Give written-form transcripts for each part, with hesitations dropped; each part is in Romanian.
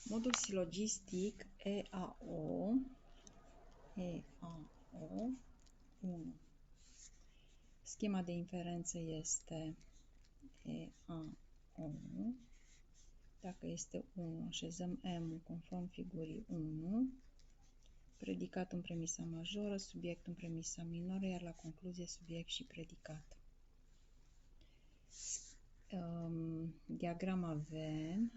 Modul silogistic EAO 1. Schema de inferență este EAO. Dacă este 1, așezăm M conform figurii 1, predicat în premisa majoră, subiect în premisa minoră, iar la concluzie subiect și predicat. Diagrama Venn.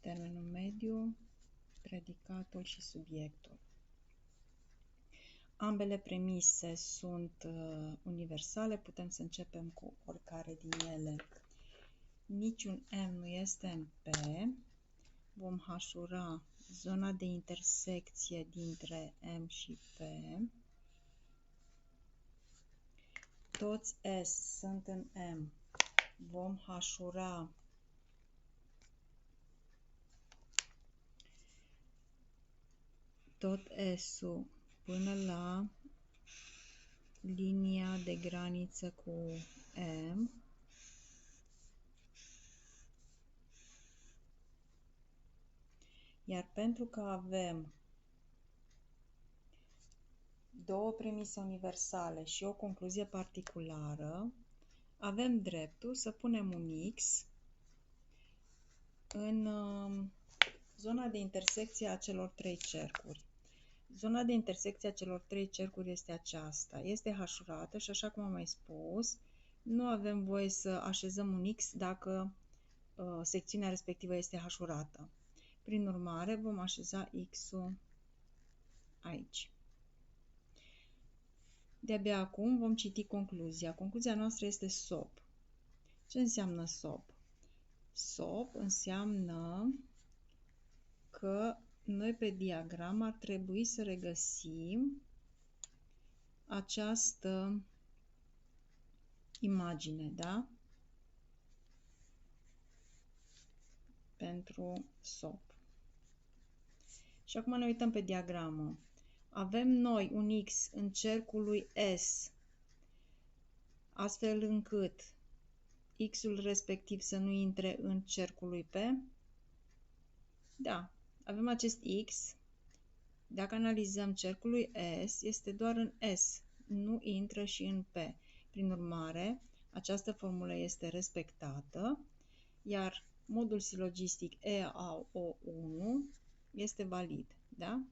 Termenul mediu, predicatul și subiectul. Ambele premise sunt universale, putem să începem cu oricare din ele. Niciun M nu este în P. Vom hașura zona de intersecție dintre M și P. Toți S sunt în M. Vom hașura tot S-ul până la linia de graniță cu M. Iar pentru că avem două premise universale și o concluzie particulară, avem dreptul să punem un X în zona de intersecție a celor trei cercuri. Zona de intersecție a celor trei cercuri este aceasta. Este hașurată și, așa cum am mai spus, nu avem voie să așezăm un X dacă secțiunea respectivă este hașurată. Prin urmare, vom așeza X-ul aici. De-abia acum vom citi concluzia. Concluzia noastră este SOP. Ce înseamnă SOP? SOP înseamnă că noi pe diagramă ar trebui să regăsim această imagine, da? Pentru SOP. Și acum ne uităm pe diagramă. Avem noi un X în cercul lui S, astfel încât X-ul respectiv să nu intre în cercul lui P? Da, avem acest X. Dacă analizăm cercul lui S, este doar în S, nu intră și în P. Prin urmare, această formulă este respectată, iar modul silogistic EAO1 este valid. Da?